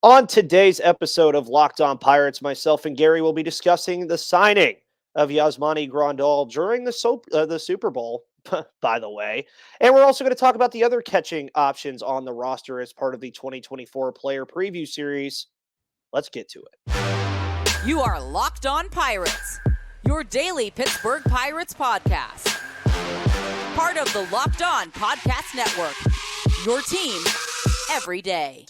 On today's episode of Locked On Pirates, myself and Gary will be discussing the signing of Yasmani Grandal during the Super Bowl, by the way. And we're also going to talk about the other catching options on the roster as part of the 2024 player preview series. Let's get to it. You are Locked On Pirates, your daily Pittsburgh Pirates podcast. Part of the Locked On Podcast Network, your team every day.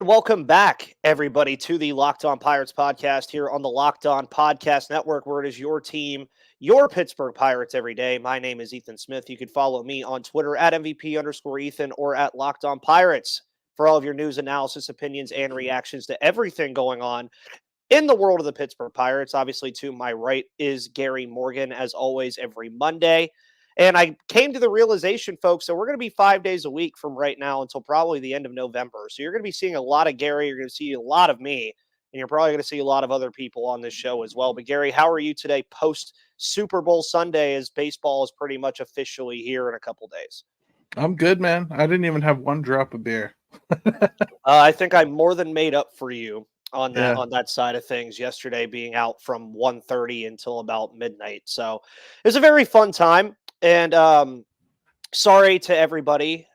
Welcome back, everybody, to the Locked On Pirates podcast here on the Locked On Podcast Network, where it is your team, your Pittsburgh Pirates every day. My name is Ethan Smith. You can follow me on Twitter at MVP_Ethan or at Locked On Pirates for all of your news, analysis, opinions, and reactions to everything going on in the world of the Pittsburgh Pirates. Obviously, to my right is Gary Morgan, as always, every Monday. And I came to the realization, folks, that we're going to be 5 days a week from right now until probably the end of November. So you're going to be seeing a lot of Gary. You're going to see a lot of me. And you're probably going to see a lot of other people on this show as well. But Gary, how are you today post Super Bowl Sunday, as baseball is pretty much officially here in a couple days? I'm good, man. I didn't even have one drop of beer. I think I more than made up for you on that side of things yesterday, being out from 1:30 until about midnight. So it was a very fun time. And sorry to everybody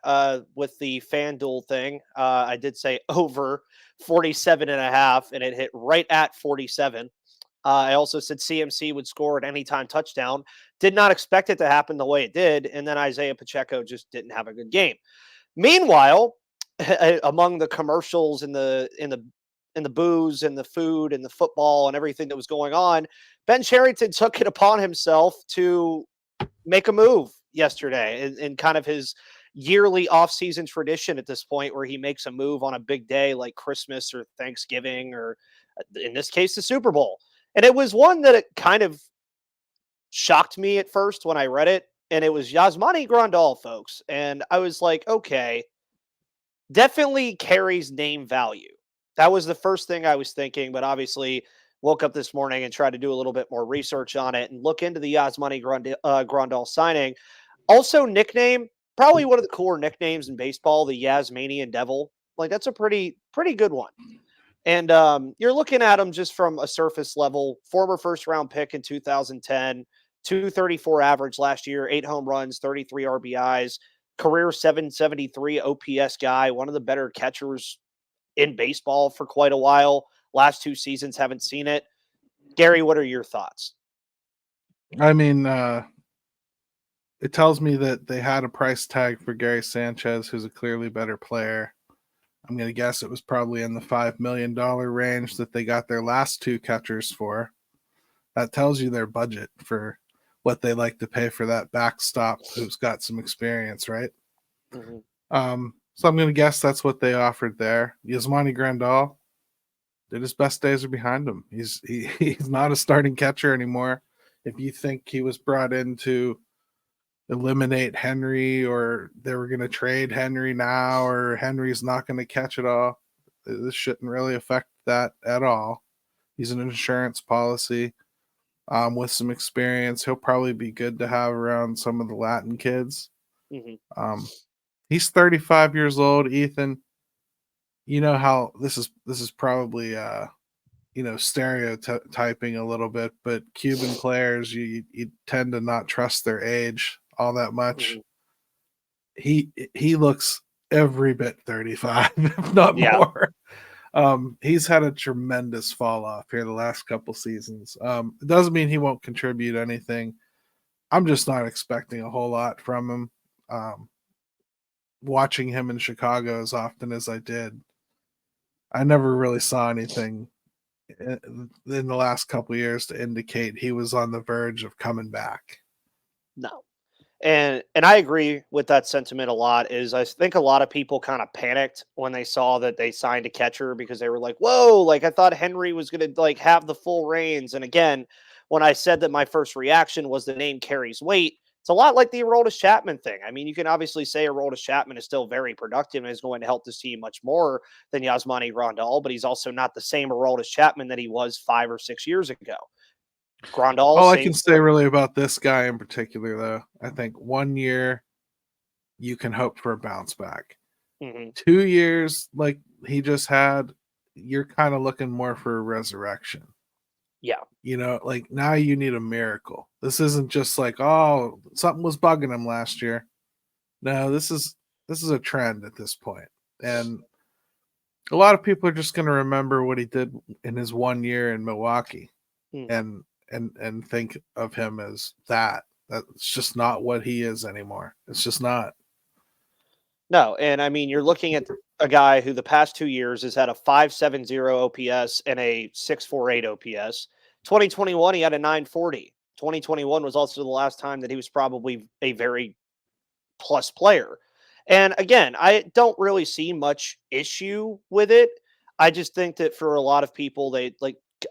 with the FanDuel thing. I did say over 47.5, and it hit right at 47. I also said CMC would score an anytime touchdown. Did not expect it to happen the way it did. And then Isaiah Pacheco just didn't have a good game. Meanwhile, among the commercials and the booze and the food and the football and everything that was going on, Ben Cherington took it upon himself to make a move yesterday in kind of his yearly offseason tradition at this point, where he makes a move on a big day like Christmas or Thanksgiving, or in this case, the Super Bowl. And it was one that it kind of shocked me at first when I read it. And it was Yasmani Grandal, folks. And I was like, okay, definitely carries name value. That was the first thing I was thinking, but obviously woke up this morning and tried to do a little bit more research on it and look into the Yasmani Grandal signing. Also, nickname, probably one of the cooler nicknames in baseball, the Yasmanian Devil. Like, that's a pretty good one. And you're looking at him just from a surface level. Former first-round pick in 2010, 234 average last year, 8 home runs, 33 RBIs, career 773 OPS guy, one of the better catchers in baseball for quite a while. Last 2 seasons, haven't seen it. Gary, what are your thoughts? I mean, it tells me that they had a price tag for Gary Sanchez, who's a clearly better player. I'm going to guess it was probably in the $5 million range that they got their last 2 catchers for. That tells you their budget for what they like to pay for that backstop who's got some experience, right? Mm-hmm. So I'm going to guess that's what they offered there. Yasmani Grandal, that his best days are behind him. He's not a starting catcher anymore. If you think he was brought in to eliminate Henry, or they were going to trade Henry now, or Henry's not going to catch it all, this shouldn't really affect that at all. He's an insurance policy with some experience. He'll probably be good to have around some of the Latin kids. Mm-hmm. He's 35 years old, Ethan. You know how this is probably stereotyping a little bit, but Cuban players, you tend to not trust their age all that much. Mm-hmm. He looks every bit 35, if not more. He's had a tremendous fall off here the last couple seasons. It doesn't mean he won't contribute anything. I'm just not expecting a whole lot from him. Watching him in Chicago as often as I did, I never really saw anything in the last couple of years to indicate he was on the verge of coming back. No. And I agree with that sentiment a lot. I think a lot of people kind of panicked when they saw that they signed a catcher, because they were like, whoa, like I thought Henry was going to like have the full reins. And again, when I said that my first reaction was the name carries weight, It's a lot like the Aroldis Chapman thing. I mean, you can obviously say Aroldis Chapman is still very productive and is going to help this team much more than Yasmani Grandal, but he's also not the same Aroldis Chapman that he was 5 or 6 years ago. Grandal, all I same can say really about this guy in particular, though, I think 1 year you can hope for a bounce back. 2 years, like he just had, you're kind of looking more for a resurrection. Yeah. Like now you need a miracle. This isn't just like, oh, something was bugging him last year. No, this is a trend at this point. And a lot of people are just going to remember what he did in his 1 year in Milwaukee and think of him as that. That's just not what he is anymore. It's just not. No, and I mean, you're looking at a guy who the past 2 years has had a 5.70 OPS and a 6.48 OPS. 2021, he had a 9.40. 2021 was also the last time that he was probably a very plus player. And again, I don't really see much issue with it. I just think that for a lot of people, they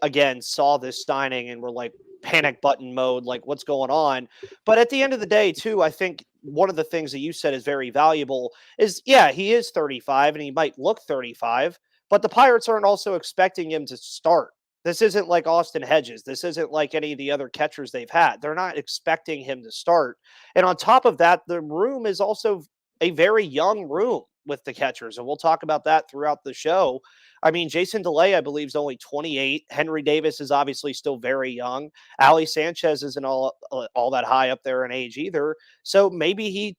again saw this signing and were like panic button mode, like what's going on. But at the end of the day, too, I think one of the things that you said is very valuable is, yeah, he is 35 and he might look 35, but the Pirates aren't also expecting him to start. This isn't like Austin Hedges. This isn't like any of the other catchers they've had. They're not expecting him to start. And on top of that, the room is also a very young room with the catchers. And we'll talk about that throughout the show. I mean, Jason DeLay, I believe, is only 28. Henry Davis is obviously still very young. Ali Sanchez isn't all that high up there in age either. So maybe he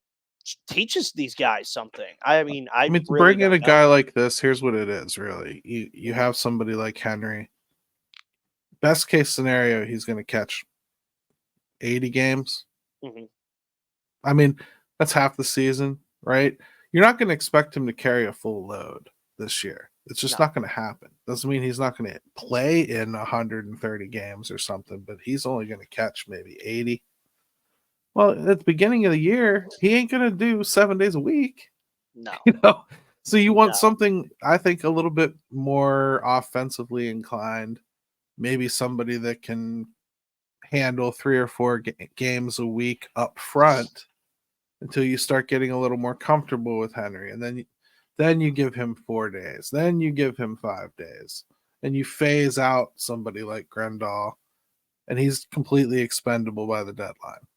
teaches these guys something. I mean, to really bring in a know. guy like this, here's what it is, really. You have somebody like Henry. Best case scenario, he's going to catch 80 games. I mean, that's half the season, right? You're not going to expect him to carry a full load this year. It's just not going to happen. Doesn't mean he's not going to play in 130 games or something, but he's only going to catch maybe 80. Well, at the beginning of the year, he ain't going to do 7 days a week. No. So you want something, I think, a little bit more offensively inclined. Maybe somebody that can handle 3 or 4 games a week up front until you start getting a little more comfortable with Henry. And then you give him 4 days. Then you give him 5 days. And you phase out somebody like Grandal. And he's completely expendable by the deadline.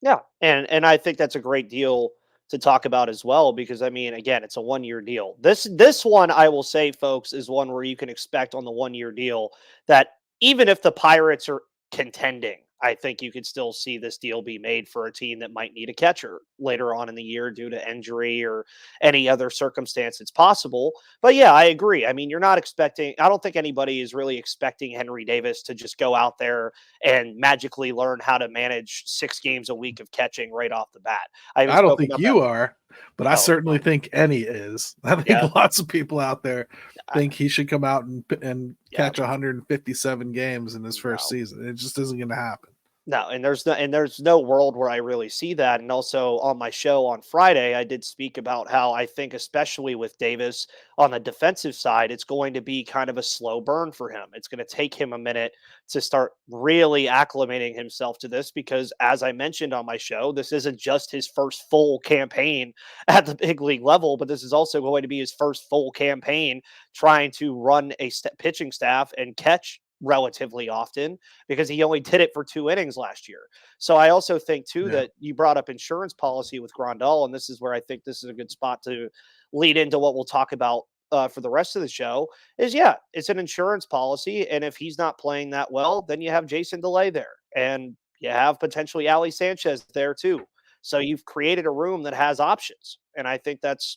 Yeah. And I think that's a great deal to talk about as well, because I mean, again, it's a 1-year deal. This one, I will say, folks, is one where you can expect on the 1-year deal that even if the Pirates are contending, I think you could still see this deal be made for a team that might need a catcher later on in the year due to injury or any other circumstance it's possible. But yeah, I agree. I mean, you're not expecting, I don't think anybody is really expecting Henry Davis to just go out there and magically learn how to manage 6 games a week of catching right off the bat. I don't think you are, but I certainly think any is. I think lots of people out there think he should come out and catch 157 games in his first season. It just isn't going to happen. No, and there's no world where I really see that. And also on my show on Friday, I did speak about how I think, especially with Davis on the defensive side, it's going to be kind of a slow burn for him. It's going to take him a minute to start really acclimating himself to this, because as I mentioned on my show, this isn't just his first full campaign at the big league level, but this is also going to be his first full campaign trying to run a pitching staff and catch relatively often, because he only did it for 2 innings last year. So I also think too that you brought up insurance policy with Grandal, and this is where I think this is a good spot to lead into what we'll talk about for the rest of the show. Is it's an insurance policy, and if he's not playing that well, then you have Jason DeLay there, and you have potentially Ali Sanchez there too. So you've created a room that has options, and I think that's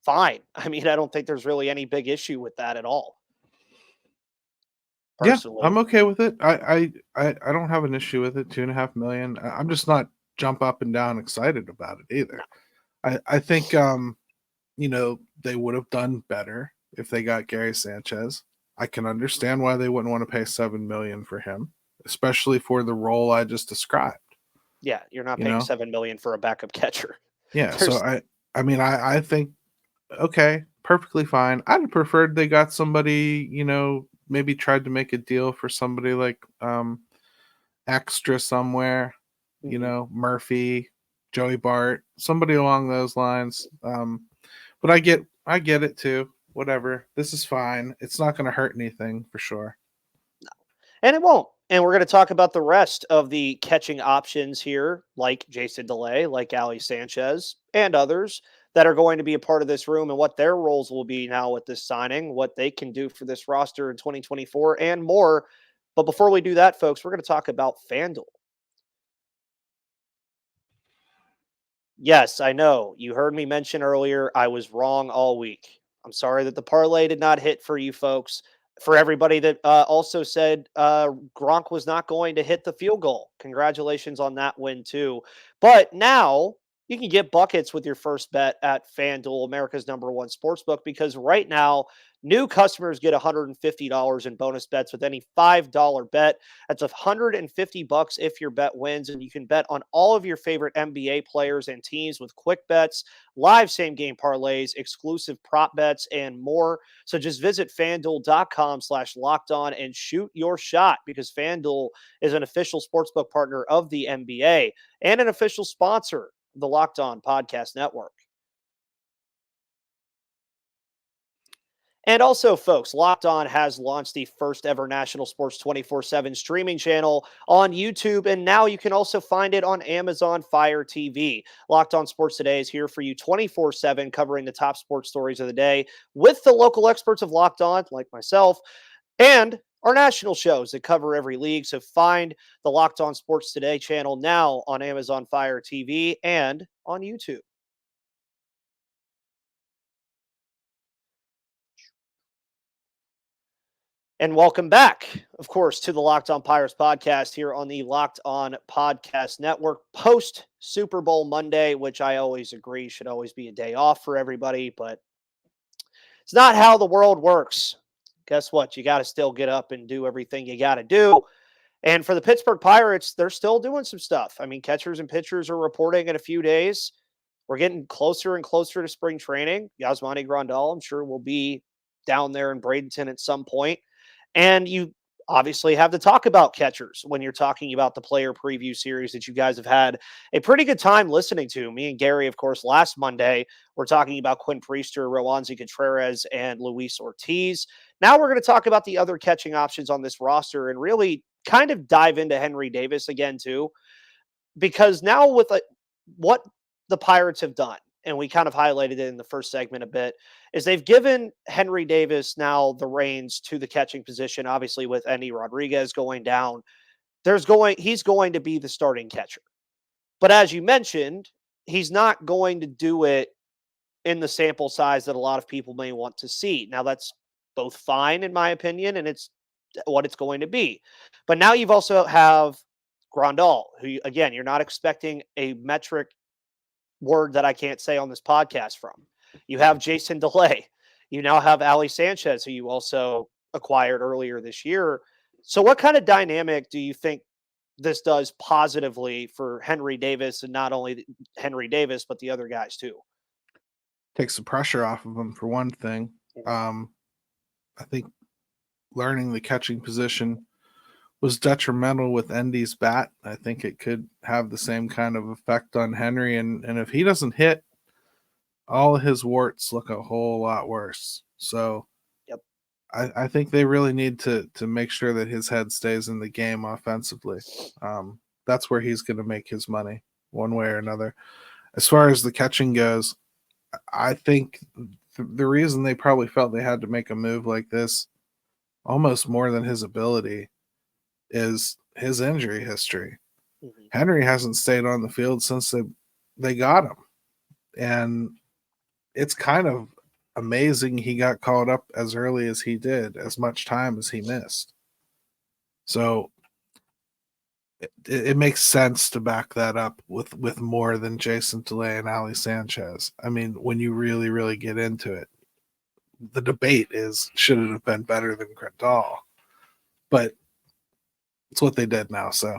fine. I mean, I don't think there's really any big issue with that at all. Personally. Yeah, I'm okay with it. I don't have an issue with it. $2.5 million. I'm just not jump up and down excited about it either. I think they would have done better if they got Gary Sanchez. I can understand why they wouldn't want to pay $7 million for him, especially for the role I just described. Yeah, you're not paying $7 million for a backup catcher. Yeah, so I think okay, perfectly fine. I'd have preferred they got somebody, maybe tried to make a deal for somebody like extra somewhere, you know, Murphy, Joey Bart, somebody along those lines. But I get it too. Whatever. This is fine. It's not going to hurt anything for sure. And it won't. And we're going to talk about the rest of the catching options here, like Jason DeLay, like Ali Sanchez, and others that are going to be a part of this room and what their roles will be now with this signing, what they can do for this roster in 2024, and more. But before we do that, folks, we're going to talk about FanDuel. Yes, I know. You heard me mention earlier, I was wrong all week. I'm sorry that the parlay did not hit for you folks. For everybody that also said Gronk was not going to hit the field goal. Congratulations on that win, too. But now you can get buckets with your first bet at FanDuel, America's #1 sportsbook, because right now, new customers get $150 in bonus bets with any $5 bet. That's $150 if your bet wins, and you can bet on all of your favorite NBA players and teams with quick bets, live same game parlays, exclusive prop bets, and more. So just visit FanDuel.com/lockedon and shoot your shot, because FanDuel is an official sportsbook partner of the NBA and an official sponsor of the Locked On Podcast Network. And also, folks, Locked On has launched the first ever national sports 24/7 streaming channel on YouTube, and now you can also find it on Amazon Fire TV. Locked On Sports Today is here for you 24/7, covering the top sports stories of the day with the local experts of Locked On, like myself, and our national shows that cover every league. So find the Locked On Sports Today channel now on Amazon Fire TV and on YouTube. And welcome back, of course, to the Locked On Pirates podcast here on the Locked On Podcast Network post Super Bowl Monday, which I always agree should always be a day off for everybody, but it's not how the world works. Guess what? You got to still get up and do everything you got to do. And for the Pittsburgh Pirates, they're still doing some stuff. I mean, catchers and pitchers are reporting in a few days. We're getting closer and closer to spring training. Yasmani Grandal, I'm sure, will be down there in Bradenton at some point. And you obviously have to talk about catchers when you're talking about the player preview series that you guys have had a pretty good time listening to. Me and Gary, of course, last Monday, we're talking about Quinn Priester, Roansy Contreras, and Luis Ortiz. Now we're going to talk about the other catching options on this roster and really kind of dive into Henry Davis again, too, because now with what the Pirates have done, and we kind of highlighted it in the first segment a bit, is they've given Henry Davis now the reins to the catching position. Obviously, with Endy Rodriguez going down, he's going to be the starting catcher. But as you mentioned, he's not going to do it in the sample size that a lot of people may want to see. Now, that's both fine, in my opinion, and it's what it's going to be. But now you've also have Grandal, who, again, you're not expecting a metric word that I can't say on this podcast from. You have Jason DeLay. You now have Ali Sanchez, who you also acquired earlier this year. So what kind of dynamic do you think this does positively for Henry Davis, and not only Henry Davis, but the other guys too? Takes the pressure off of him, for one thing. I think learning the catching position was detrimental with Endy's bat. I think it could have the same kind of effect on Henry. And if he doesn't hit, all of his warts look a whole lot worse. So yep. I think they really need to make sure that his head stays in the game offensively. That's where he's going to make his money one way or another. As far as the catching goes, I think the reason they probably felt they had to make a move like this, almost more than his ability, is his injury history. Mm-hmm. Henry hasn't stayed on the field since they got him. And it's kind of amazing he got called up as early as he did, as much time as he missed. So it makes sense to back that up with more than Jason DeLay and Ali Sanchez. I mean, when you really, really get into it, the debate is, should it have been better than Grandal? But it's what they did now. So,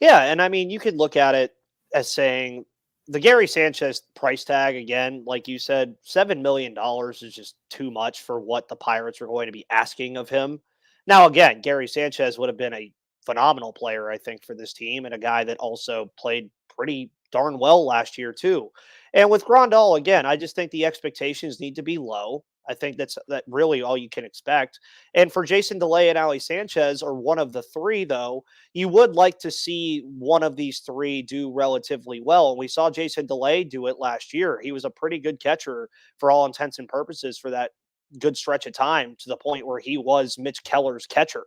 yeah. And I mean, you could look at it as saying the Gary Sanchez price tag, again, like you said, $7 million is just too much for what the Pirates are going to be asking of him. Now, again, Gary Sanchez would have been a phenomenal player, I think, for this team, and a guy that also played pretty darn well last year too. And with Grandal, again, I just think the expectations need to be low. I think that really all you can expect. And for Jason DeLay and Ali Sanchez, or one of the three, though, you would like to see one of these three do relatively well. And we saw Jason DeLay do it last year. He was a pretty good catcher for all intents and purposes for that good stretch of time, to the point where he was Mitch Keller's catcher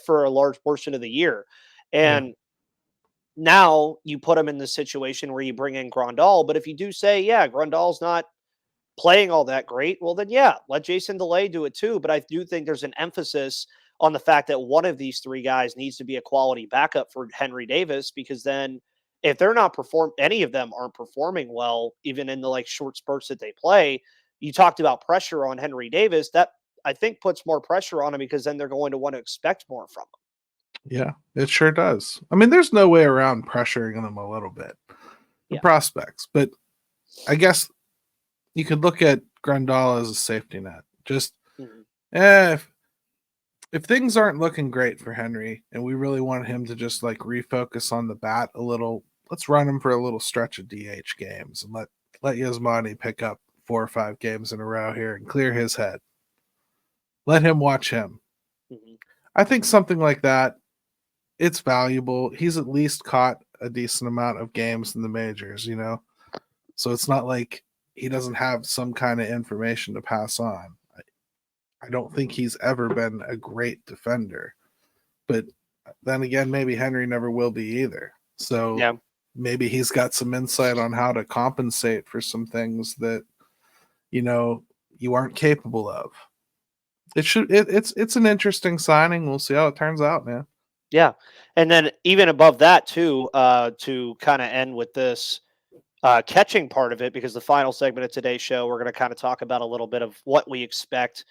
for a large portion of the year. And now you put him in the situation where you bring in Grandal. But if you do say, yeah, Grandal's not playing all that great, well, then yeah, let Jason DeLay do it too. But I do think there's an emphasis on the fact that one of these three guys needs to be a quality backup for Henry Davis, because then if they're not any of them aren't performing well, even in the like short spurts that they play, you talked about pressure on Henry Davis. That I think puts more pressure on him, because then they're going to want to expect more from him. Yeah, it sure does. I mean, there's no way around pressuring them a little bit, the prospects. But I guess you could look at Grandal as a safety net. Just if things aren't looking great for Henry, and we really want him to just like refocus on the bat a little, let's run him for a little stretch of DH games and let Yasmani pick up 4 or 5 games in a row here and clear his head. Let him watch him. I think something like that, it's valuable. He's at least caught a decent amount of games in the majors, so it's not like he doesn't have some kind of information to pass on. I don't think he's ever been a great defender, but then again, maybe Henry never will be either. So maybe he's got some insight on how to compensate for some things that, you aren't capable of. It's an interesting signing. We'll see how it turns out, man. Yeah. And then even above that too, to kind of end with this catching part of it, because the final segment of today's show, we're going to kind of talk about a little bit of what we expect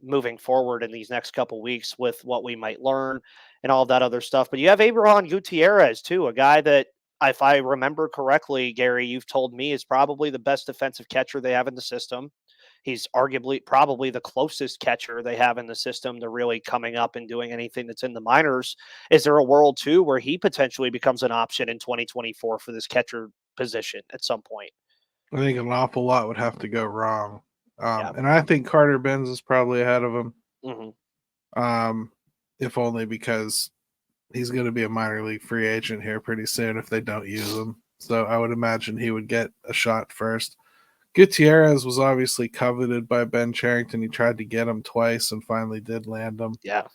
moving forward in these next couple weeks with what we might learn and all of that other stuff. But you have Abraham Gutierrez too, a guy that, if I remember correctly, Gary, you've told me is probably the best defensive catcher they have in the system. He's arguably probably the closest catcher they have in the system to really coming up and doing anything that's in the minors. Is there a world too where he potentially becomes an option in 2024 for this catcher position at some point? I think an awful lot would have to go wrong. And I think Carter Benz is probably ahead of him. If only because he's going to be a minor league free agent here pretty soon if they don't use him. So I would imagine he would get a shot first. Gutierrez was obviously coveted by Ben Cherington. He tried to get him twice and finally did land him. Yeah.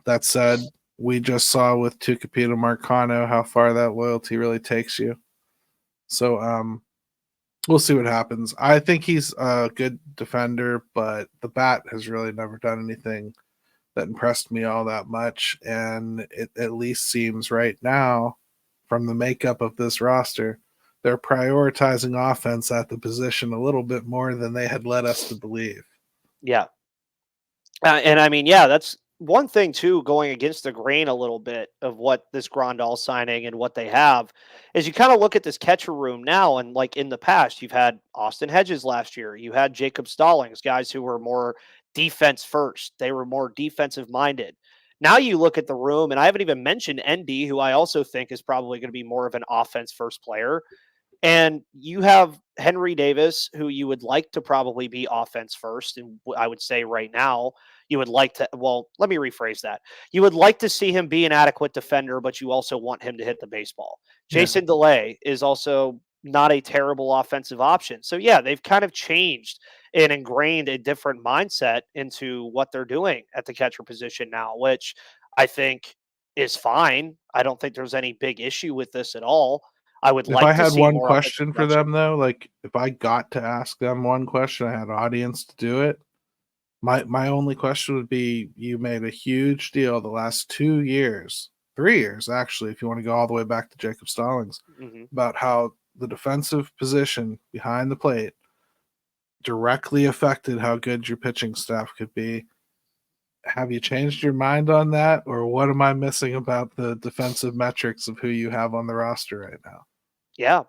That said, we just saw with Tucupita Marcano how far that loyalty really takes you. So we'll see what happens. I think he's a good defender, but the bat has really never done anything that impressed me all that much. And it at least seems right now, from the makeup of this roster, they're prioritizing offense at the position a little bit more than they had led us to believe. Yeah. And I mean, that's one thing too, going against the grain a little bit of what this Grandal signing and what they have, is you kind of look at this catcher room now, and like in the past, you've had Austin Hedges last year, you had Jacob Stallings, guys who were more defense first. They were more defensive minded. Now you look at the room, and I haven't even mentioned ND, who I also think is probably going to be more of an offense first player. And you have Henry Davis, who you would like to probably be offense first. And I would say right now, you would like to, well, let me rephrase that. You would like to see him be an adequate defender, but you also want him to hit the baseball. Jason DeLay is also not a terrible offensive option. So, they've kind of changed and ingrained a different mindset into what they're doing at the catcher position now, which I think is fine. I don't think there's any big issue with this at all. If I had one question for them, though, like if I got to ask them one question, I had an audience to do it. My only question would be, you made a huge deal the last 2 years, 3 years, actually, if you want to go all the way back to Jacob Stallings, about how the defensive position behind the plate directly affected how good your pitching staff could be. Have you changed your mind on that, or what am I missing about the defensive metrics of who you have on the roster right now? Yeah.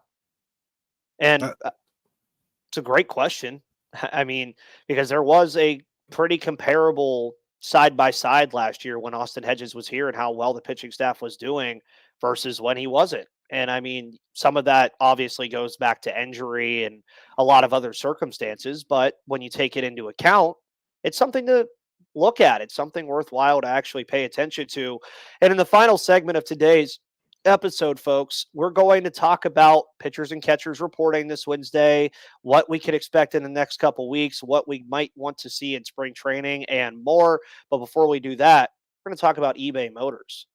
And it's a great question. I mean, because there was a pretty comparable side by side last year when Austin Hedges was here and how well the pitching staff was doing versus when he wasn't. And I mean, some of that obviously goes back to injury and a lot of other circumstances. But when you take it into account, it's something to look at. It's something worthwhile to actually pay attention to. And in the final segment of today's episode, folks, we're going to talk about pitchers and catchers reporting this Wednesday, what we can expect in the next couple weeks, what we might want to see in spring training, and more. But before we do that, we're going to talk about eBay Motors.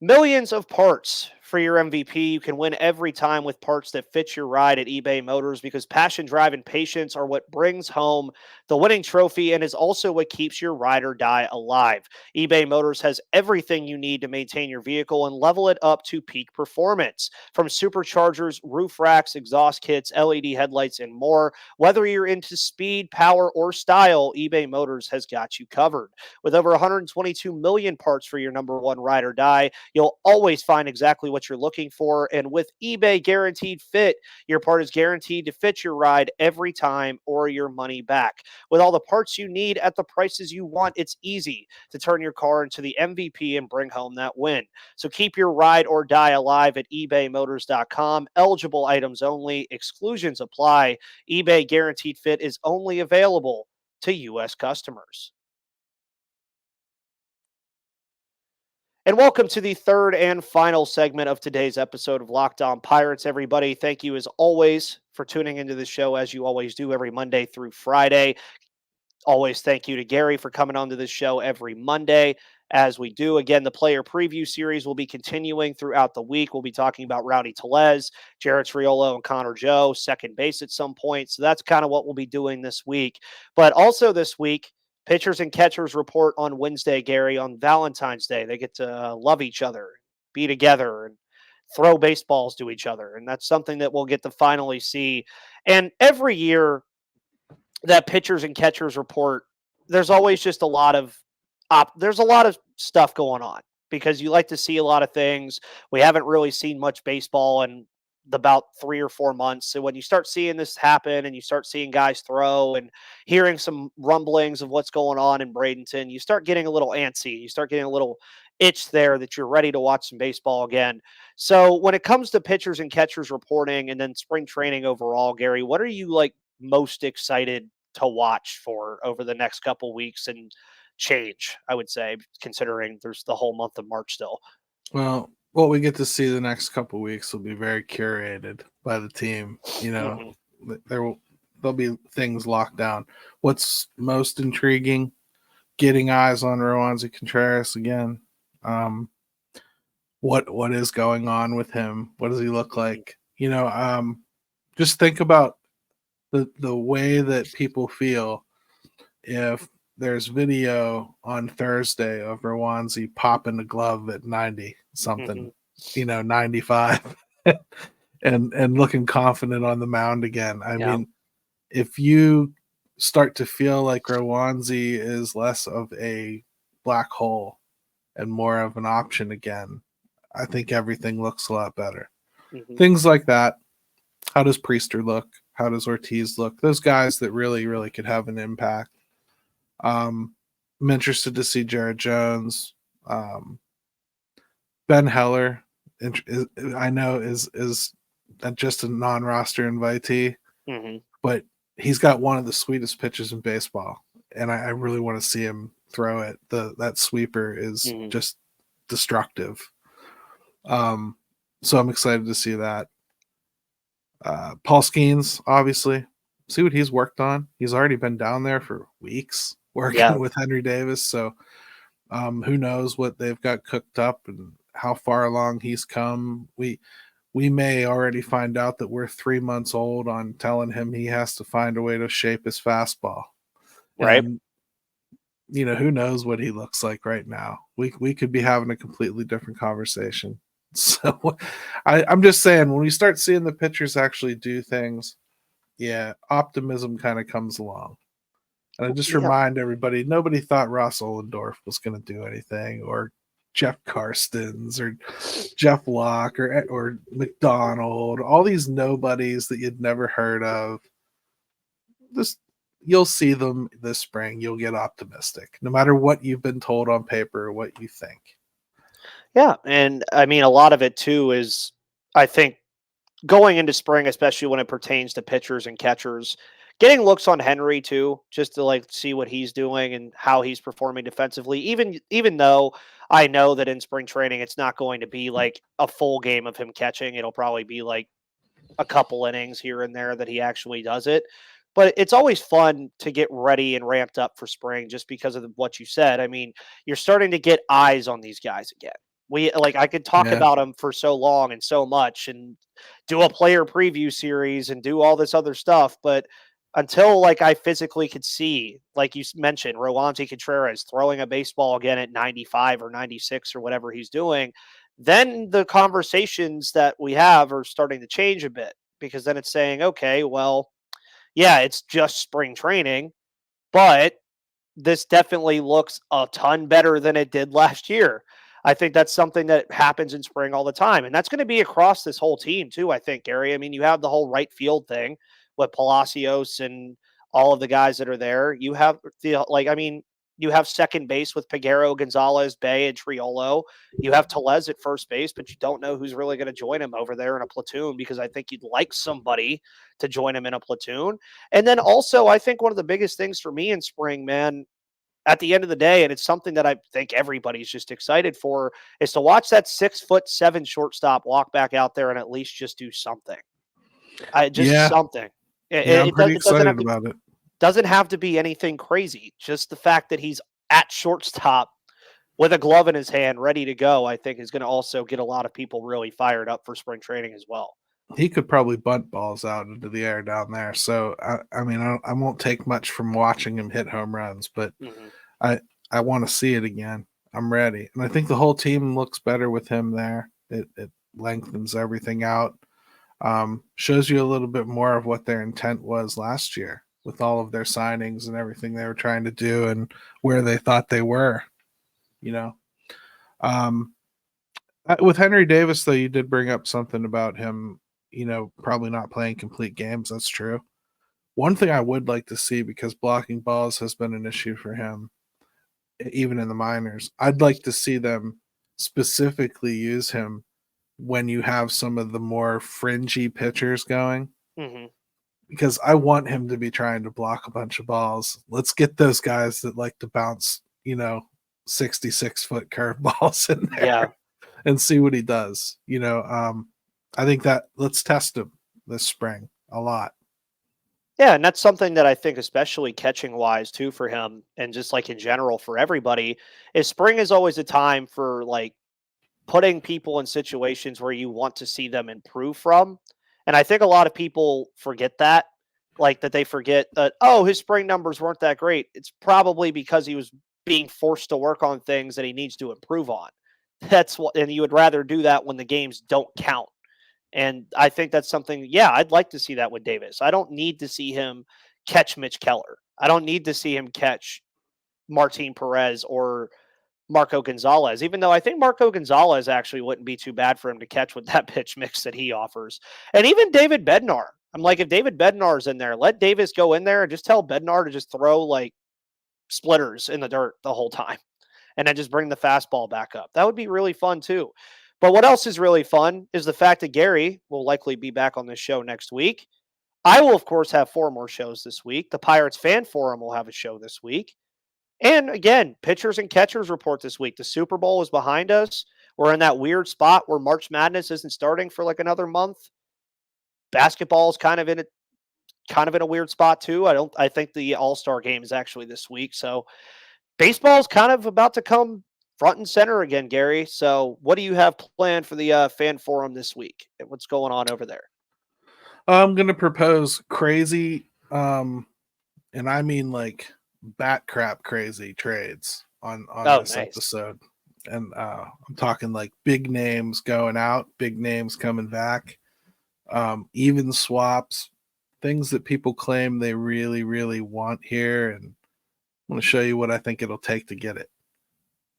Millions of parts for your MVP. You can win every time with parts that fit your ride at eBay Motors, because passion, drive, and patience are what brings home the winning trophy and is also what keeps your ride or die alive. eBay Motors has everything you need to maintain your vehicle and level it up to peak performance. From superchargers, roof racks, exhaust kits, LED headlights, and more. Whether you're into speed, power, or style, eBay Motors has got you covered. With over 122 million parts for your number one ride or die, you'll always find exactly what you're looking for. And with eBay Guaranteed Fit, your part is guaranteed to fit your ride every time or your money back. With all the parts you need at the prices you want, it's easy to turn your car into the MVP and bring home that win. So keep your ride or die alive at ebaymotors.com. Eligible items only. Exclusions apply. eBay Guaranteed Fit is only available to U.S. customers. And welcome to the third and final segment of today's episode of Locked On Pirates, everybody. Thank you, as always, for tuning into the show, as you always do every Monday through Friday. Always thank you to Gary for coming onto this show every Monday. As we do, again, the player preview series will be continuing throughout the week. We'll be talking about Rowdy Tellez, Jarrett Triolo, and Connor Joe, second base at some point. So that's kind of what we'll be doing this week. But also this week, pitchers and catchers report on Wednesday, Gary, on Valentine's Day. They get to love each other, be together, and throw baseballs to each other. And that's something that we'll get to finally see. And every year that pitchers and catchers report, there's always just a lot of stuff going on, because you like to see a lot of things. We haven't really seen much baseball in about 3 or 4 months. So when you start seeing this happen and you start seeing guys throw and hearing some rumblings of what's going on in Bradenton, you start getting a little antsy. You start getting a little itch there that you're ready to watch some baseball again. So when it comes to pitchers and catchers reporting and then spring training overall, Gary, what are you most excited to watch for over the next couple weeks and change, I would say, considering there's the whole month of March still? Well, what we get to see the next couple weeks will be very curated by the team. There'll be things locked down. What's most intriguing? Getting eyes on Roansy Contreras again. What is going on with him? What does he look like? Just think about the way that people feel if there's video on Thursday of Roansy popping a glove at 90 something, 95 and looking confident on the mound again. I mean, if you start to feel like Roansy is less of a black hole and more of an option again, I think everything looks a lot better. Things like that. How does Priester look? How does Ortiz look? Those guys that really, really could have an impact. I'm interested to see Jared Jones. Ben Heller, I know, is just a non-roster invitee, but he's got one of the sweetest pitches in baseball, and I really want to see him throw it. That sweeper is just destructive. So I'm excited to see that. Paul Skeens, obviously, see what he's worked on. He's already been down there for weeks working with Henry Davis. So who knows what they've got cooked up and how far along he's come. We may already find out that we're 3 months old on telling him he has to find a way to shape his fastball. Right. And, who knows what he looks like right now. We could be having a completely different conversation. So I'm just saying, when we start seeing the pitchers actually do things, optimism kind of comes along. And I just remind everybody, nobody thought Ross Ollendorf was going to do anything, or Jeff Karstens, or Jeff Locke, or McDonald, all these nobodies that you'd never heard of. Just, you'll see them this spring. You'll get optimistic, no matter what you've been told on paper or what you think. Yeah, and I mean, a lot of it too is, I think, going into spring, especially when it pertains to pitchers and catchers, getting looks on Henry too, just to like see what he's doing and how he's performing defensively. Even though I know that in spring training it's not going to be like a full game of him catching, it'll probably be like a couple innings here and there that he actually does it. But it's always fun to get ready and ramped up for spring just because of what you said. I mean, you're starting to get eyes on these guys again. I could talk Yeah. about them for so long and so much and do a player preview series and do all this other stuff, but until like I physically could see, like you mentioned, Rowanty Contreras throwing a baseball again at 95 or 96 or whatever he's doing, then the conversations that we have are starting to change a bit, because then it's saying, okay, well, yeah, it's just spring training, but this definitely looks a ton better than it did last year. I think that's something that happens in spring all the time. And that's going to be across this whole team, too, I think, Gary. I mean, you have the whole right field thing with Palacios and all of the guys that are there. You have you have second base with Peguero, Gonzalez, Bay, and Triolo. You have Tellez at first base, but you don't know who's really going to join him over there in a platoon, because I think you'd like somebody to join him in a platoon. And then also, I think one of the biggest things for me in spring, man, at the end of the day, and it's something that I think everybody's just excited for, is to watch that 6'7" shortstop walk back out there and at least just do something. Yeah. Something. I'm pretty excited about it. Doesn't have to be anything crazy. Just the fact that he's at shortstop with a glove in his hand, ready to go, I think is going to also get a lot of people really fired up for spring training as well. He could probably bunt balls out into the air down there. So, I mean, I won't take much from watching him hit home runs, but I want to see it again. I'm ready. And I think the whole team looks better with him there. It lengthens everything out. Shows you a little bit more of what their intent was last year with all of their signings and everything they were trying to do and where they thought they were, you know. With Henry Davis, though, you did bring up something about him, probably not playing complete games. That's true. One thing I would like to see, because blocking balls has been an issue for him, even in the minors, I'd like to see them specifically use him when you have some of the more fringy pitchers going, because I want him to be trying to block a bunch of balls. Let's get those guys that like to bounce, 66-foot curveballs in there and see what he does. I think that let's test him this spring a lot. Yeah, and that's something that I think, especially catching wise too, for him, and just like in general for everybody, is spring is always a time for like putting people in situations where you want to see them improve from. And I think a lot of people forget that, like that they forget that, oh, his spring numbers weren't that great. It's probably because he was being forced to work on things that he needs to improve on. That's what, and you would rather do that when the games don't count. And I think that's something, I'd like to see that with Davis. I don't need to see him catch Mitch Keller. I don't need to see him catch Martin Perez or Marco Gonzalez, even though I think Marco Gonzalez actually wouldn't be too bad for him to catch with that pitch mix that he offers. And even David Bednar. I'm like, if David Bednar's in there, let Davis go in there and just tell Bednar to just throw like splitters in the dirt the whole time and then just bring the fastball back up. That would be really fun too. But what else is really fun is the fact that Gary will likely be back on this show next week. I will, of course, have 4 more shows this week. The Pirates Fan Forum will have a show this week. And again, pitchers and catchers report this week. The Super Bowl is behind us. We're in that weird spot where March Madness isn't starting for like another month. Basketball is kind of in a weird spot too. I think the All-Star game is actually this week. So baseball is kind of about to come front and center again, Gary. So what do you have planned for the fan forum this week? What's going on over there? I'm going to propose crazy, and I mean like bat crap crazy trades on this episode. And I'm talking like big names going out, big names coming back, even swaps, things that people claim they really, really want here. And I'm going to show you what I think it'll take to get it.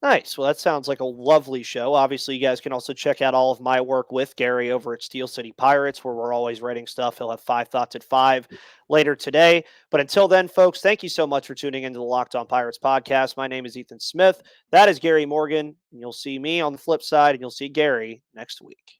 Nice. Well, that sounds like a lovely show. Obviously, you guys can also check out all of my work with Gary over at Steel City Pirates, where we're always writing stuff. He'll have 5 thoughts at 5 later today. But until then, folks, thank you so much for tuning into the Locked On Pirates podcast. My name is Ethan Smith. That is Gary Morgan. And you'll see me on the flip side, and you'll see Gary next week.